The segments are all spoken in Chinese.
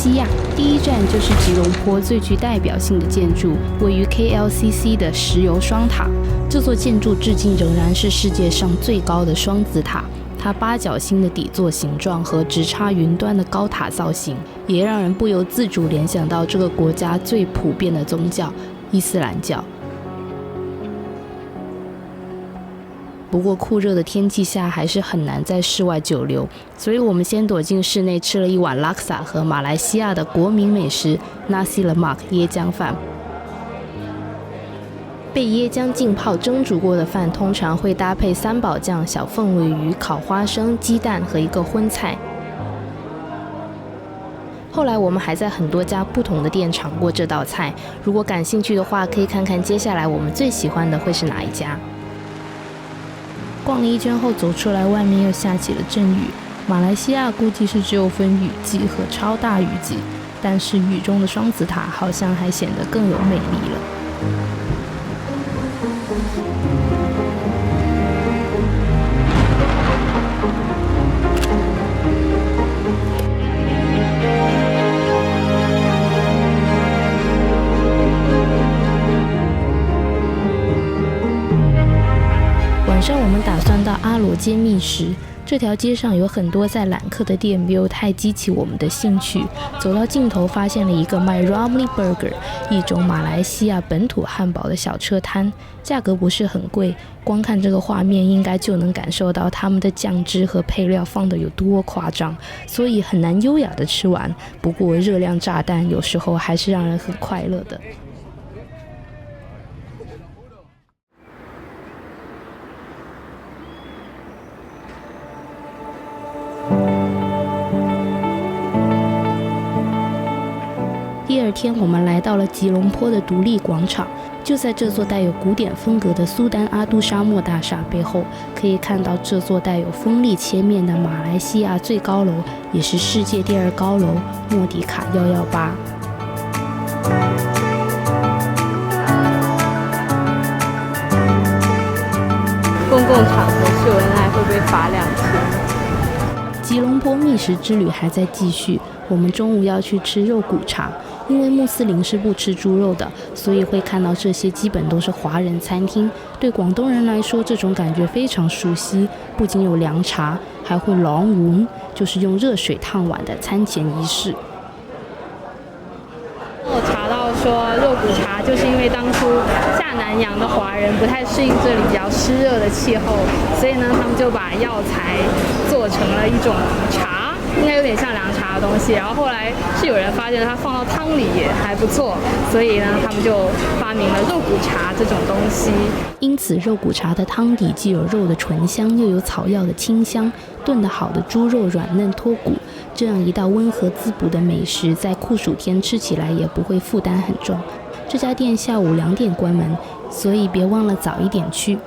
西亚，第一站就是吉隆坡最具代表性的建筑，位于 KLCC 的石油双塔。这座建筑至今仍然是世界上最高的双子塔。它八角星的底座形状和直插云端的高塔造型，也让人不由自主联想到这个国家最普遍的宗教——伊斯兰教。不过酷热的天气下还是很难在室外久留，所以我们先躲进室内吃了一碗拉克萨和马来西亚的国民美食 Nasi Lemak 椰浆饭。被椰浆浸泡蒸煮过的饭通常会搭配三宝酱、小凤尾鱼、烤花生、鸡蛋和一个荤菜。后来我们还在很多家不同的店尝过这道菜，如果感兴趣的话，可以看看接下来我们最喜欢的会是哪一家。逛了一圈后走出来，外面又下起了阵雨。马来西亚估计是只有分雨季和超大雨季，但是雨中的双子塔好像还显得更有美丽了。晚上我们打算到阿罗街觅食，这条街上有很多在揽客的店，没有太激起我们的兴趣。走到尽头，发现了一个卖 Ramly Burger， 一种马来西亚本土汉堡的小车摊，价格不是很贵，光看这个画面应该就能感受到他们的酱汁和配料放的有多夸张，所以很难优雅的吃完。不过热量炸弹有时候还是让人很快乐的。第二天，我们来到了吉隆坡的独立广场，就在这座带有古典风格的苏丹阿都沙漠大厦背后，可以看到这座带有锋利切面的马来西亚最高楼，也是世界第2高楼莫迪卡118。公共场合秀恩爱会被罚2千。吉隆坡觅食之旅还在继续，我们中午要去吃肉骨茶。因为穆斯林是不吃猪肉的，所以会看到这些基本都是华人餐厅。对广东人来说，这种感觉非常熟悉，不仅有凉茶，还会long woon，就是用热水烫碗的餐前仪式。我查到说肉骨茶就是因为当初下南洋的华人不太适应这里比较湿热的气候，所以呢他们就把药材做成了一种茶，应该有点像凉茶的东西，然后后来是有人发现它放到汤里也还不错，所以呢他们就发明了肉骨茶这种东西。因此肉骨茶的汤底既有肉的醇香，又有草药的清香，炖得好的猪肉软嫩脱骨，这样一道温和滋补的美食，在酷暑天吃起来也不会负担很重。这家店下午2点关门，所以别忘了早一点去。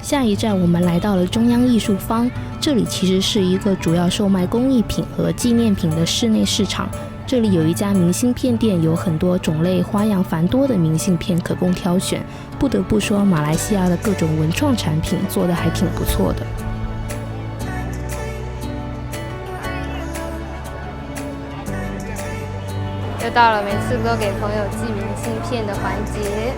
下一站我们来到了中央艺术坊，这里其实是一个主要售卖工艺品和纪念品的室内市场。这里有一家明信片店，有很多种类花样繁多的明信片可供挑选。不得不说，马来西亚的各种文创产品做得还挺不错的。又到了每次都给朋友寄明信片的环节。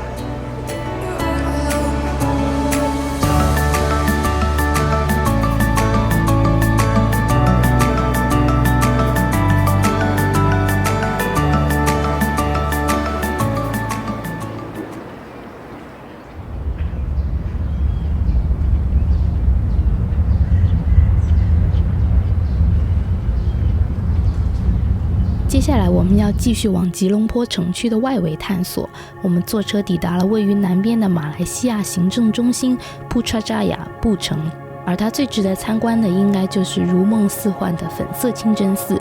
接下来我们要继续往吉隆坡城区的外围探索。我们坐车抵达了位于南边的马来西亚行政中心布查扎雅布城，而它最值得参观的应该就是如梦似幻的粉色清真寺。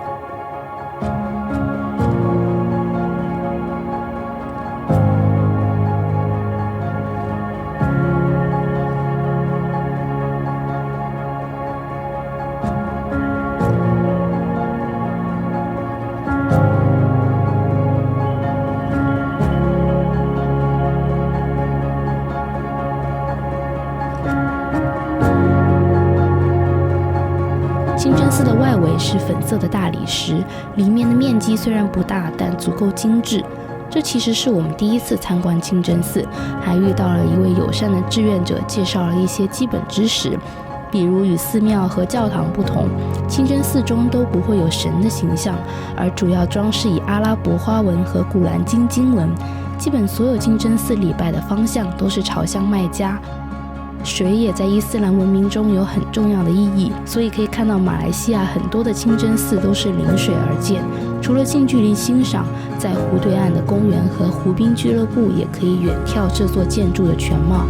色的大理石，里面的面积虽然不大，但足够精致。这其实是我们第一次参观清真寺，还遇到了一位友善的志愿者，介绍了一些基本知识。比如与寺庙和教堂不同，清真寺中都不会有神的形象，而主要装饰以阿拉伯花纹和古兰经经文。基本所有清真寺礼拜的方向都是朝向麦加。水也在伊斯兰文明中有很重要的意义，所以可以看到马来西亚很多的清真寺都是临水而建。除了近距离欣赏，在湖对岸的公园和湖滨俱乐部也可以远眺这座建筑的全貌。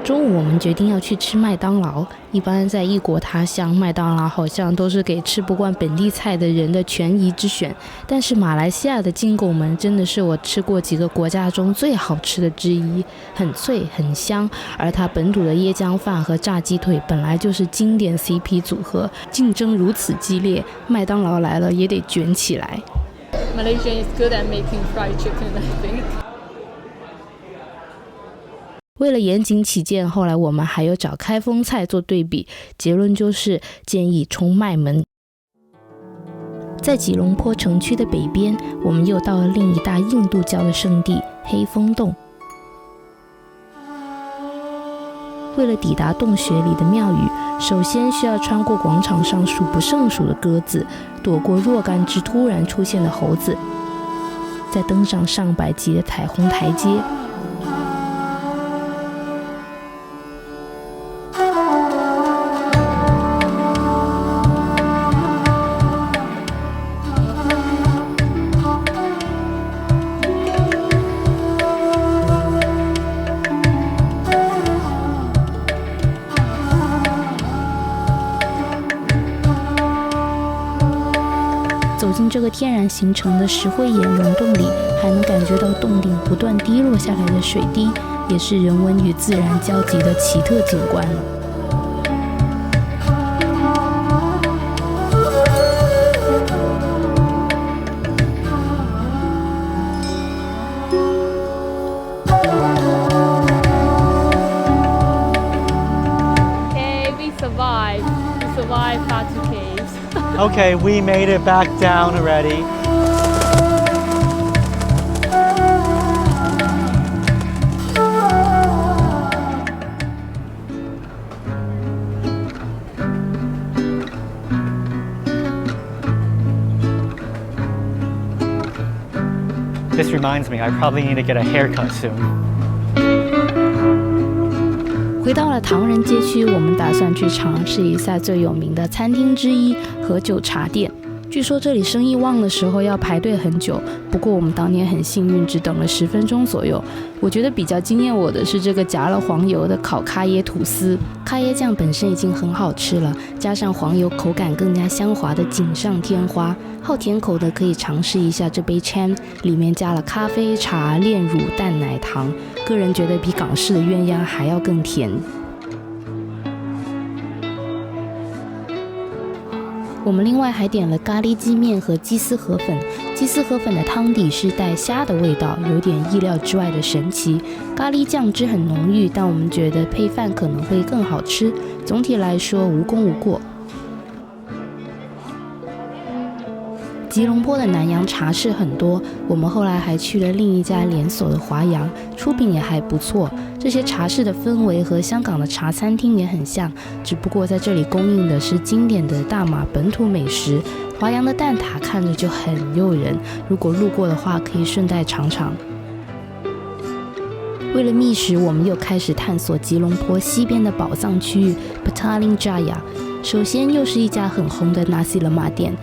中午我们决定要去吃麦当劳。一般在异国他乡，麦当劳好像都是给吃不惯本地菜的人的权宜之选。但是马来西亚的金拱门真的是我吃过几个国家中最好吃的之一，很脆很香，而它本土的椰浆饭和炸鸡腿本来就是经典 CP 组合，竞争如此激烈，麦当劳来了也得卷起来。Malaysia is good at making fried chicken, I think. 为了严谨起见，后来我们还有找开封菜做对比，结论就是建议冲麦门。在吉隆坡城区的北边，我们又到了另一大印度教的圣地黑风洞。为了抵达洞穴里的庙宇，首先需要穿过广场上数不胜数的鸽子，躲过若干只突然出现的猴子，再登上上百级的彩虹台阶。走进这个天然形成的石灰岩溶洞里，还能感觉到洞顶不断滴落下来的水滴，也是人文与自然交集的奇特景观。Okay, we survived Batu Caves. Okay, we made it back down already. This reminds me, I probably need to get a haircut soon. 回到了唐人街区，我们打算去尝试一下最有名的餐厅之一——和酒茶店。据说这里生意旺的时候要排队很久，不过我们当年很幸运，只等了10分钟左右。我觉得比较惊艳我的是这个夹了黄油的烤咖椰吐司，咖椰酱本身已经很好吃了，加上黄油，口感更加香滑的锦上添花。好甜口的可以尝试一下这杯 Cham， 里面加了咖啡、茶、炼乳、淡奶糖，个人觉得比港式的鸳鸯还要更甜。我们另外还点了咖喱鸡面和鸡丝河粉，鸡丝河粉的汤底是带虾的味道，有点意料之外的神奇。咖喱酱汁很浓郁，但我们觉得配饭可能会更好吃。总体来说无功无过。吉隆坡的南洋茶室很多，我们后来还去了另一家连锁的华阳，出品也还不错。这些茶室的氛围和香港的茶餐厅也很像，只不过在这里供应的是经典的大马本土美食。华阳的蛋挞看着就很诱人，如果路过的话可以顺带尝尝。为了觅食，我们又开始探索吉隆坡西边的宝藏区域 Petaling Jaya。首先又是一家很红的 Nasi Lemak 店。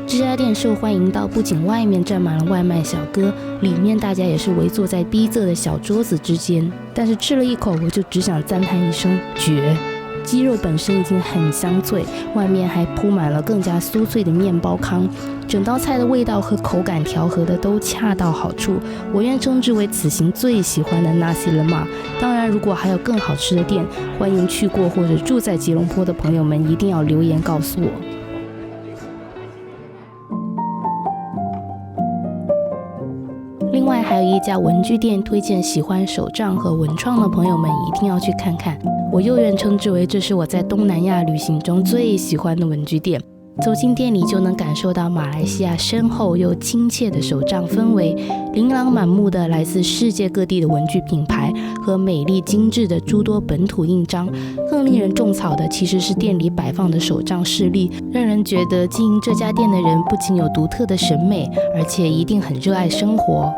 这家店受欢迎到不仅外面站满了外卖小哥，里面大家也是围坐在逼仄的小桌子之间。但是吃了一口，我就只想赞叹一声绝！鸡肉本身已经很香脆，外面还铺满了更加酥脆的面包糠，整道菜的味道和口感调和的都恰到好处，我愿称之为此行最喜欢的 Nasi Lemak。当然，如果还有更好吃的店，欢迎去过或者住在吉隆坡的朋友们一定要留言告诉我。另外还有一家文具店，推荐喜欢手账和文创的朋友们一定要去看看。我悠远称之为这是我在东南亚旅行中最喜欢的文具店。走进店里就能感受到马来西亚深厚又亲切的手账氛围，琳琅满目的来自世界各地的文具品牌和美丽精致的诸多本土印章。更令人种草的其实是店里摆放的手账事例，让人觉得经营这家店的人不仅有独特的审美，而且一定很热爱生活。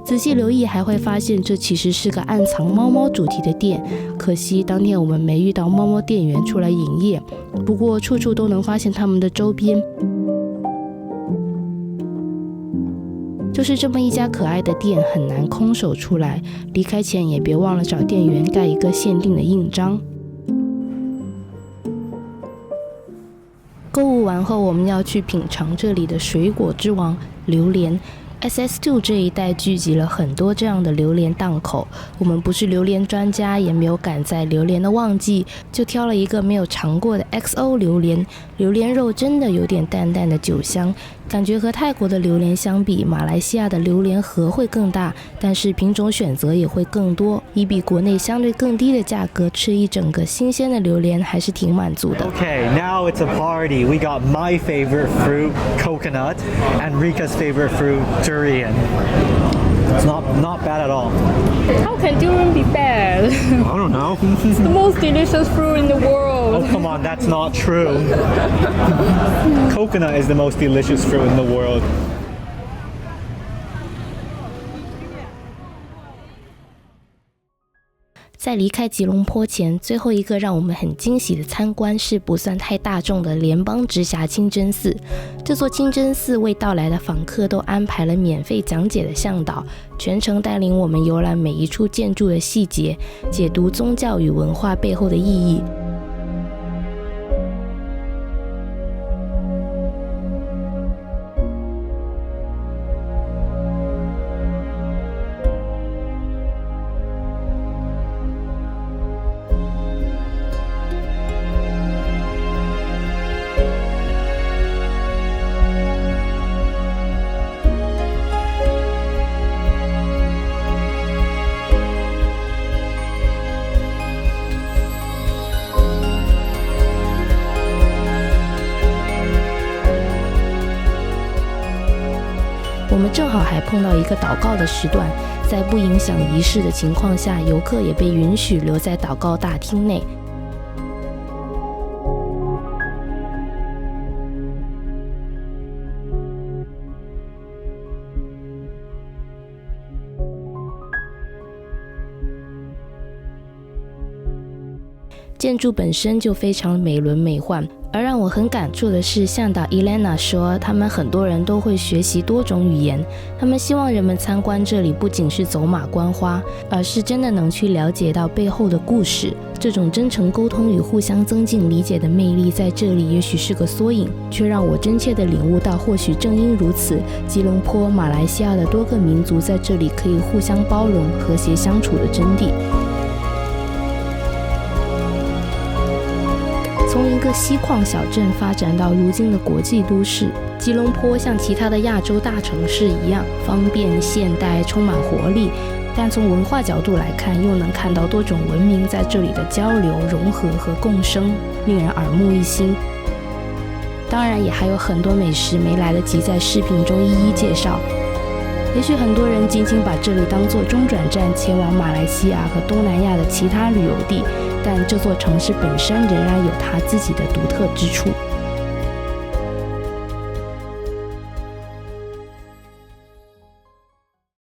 仔细留意还会发现，这其实是个暗藏猫猫主题的店。可惜当天我们没遇到猫猫店员出来营业，不过处处都能发现他们的周边。就是这么一家可爱的店，很难空手出来。离开前也别忘了找店员盖一个限定的印章。购物完后，我们要去品尝这里的水果之王——榴莲。SS2 这一带聚集了很多这样的榴莲档口，我们不是榴莲专家，也没有赶在榴莲的旺季，就挑了一个没有尝过的 XO 榴莲。榴莲肉真的有点淡淡的酒香，感觉和泰国的榴莲相比，马来西亚的榴莲核会更大，但是品种选择也会更多，以比国内相对更低的价格吃一整个新鲜的榴莲还是挺满足的。 Okay, now it's a party. We got my favorite fruit, coconut, and Rika's favorite fruit, durian. It's not bad at all. How can durian be bad? I don't know. The most delicious fruit in the world. Oh, come on, that's not true. Coconut is the most delicious fruit in the world. 在离开吉隆坡前，最后一个让我们很惊喜的参观是不算太大众的联邦直辖清真寺。这座清真寺为到来的访客都安排了免费讲解的向导，全程带领我们游览每一处建筑的细节，解读宗教与文化背后的意义。我们正好还碰到一个祷告的时段，在不影响仪式的情况下，游客也被允许留在祷告大厅内。建筑本身就非常美轮美奂，而让我很感触的是，向导 Elena 说，他们很多人都会学习多种语言，他们希望人们参观这里不仅是走马观花，而是真的能去了解到背后的故事。这种真诚沟通与互相增进理解的魅力，在这里也许是个缩影，却让我真切地领悟到，或许正因如此，吉隆坡、马来西亚的多个民族在这里可以互相包容、和谐相处的真谛。从一个锡矿小镇发展到如今的国际都市，吉隆坡像其他的亚洲大城市一样方便、现代、充满活力，但从文化角度来看，又能看到多种文明在这里的交流、融合和共生，令人耳目一新。当然，也还有很多美食没来得及在视频中一一介绍。也许很多人仅仅把这里当作中转站，前往马来西亚和东南亚的其他旅游地，但这座城市本身仍然有它自己的独特之处。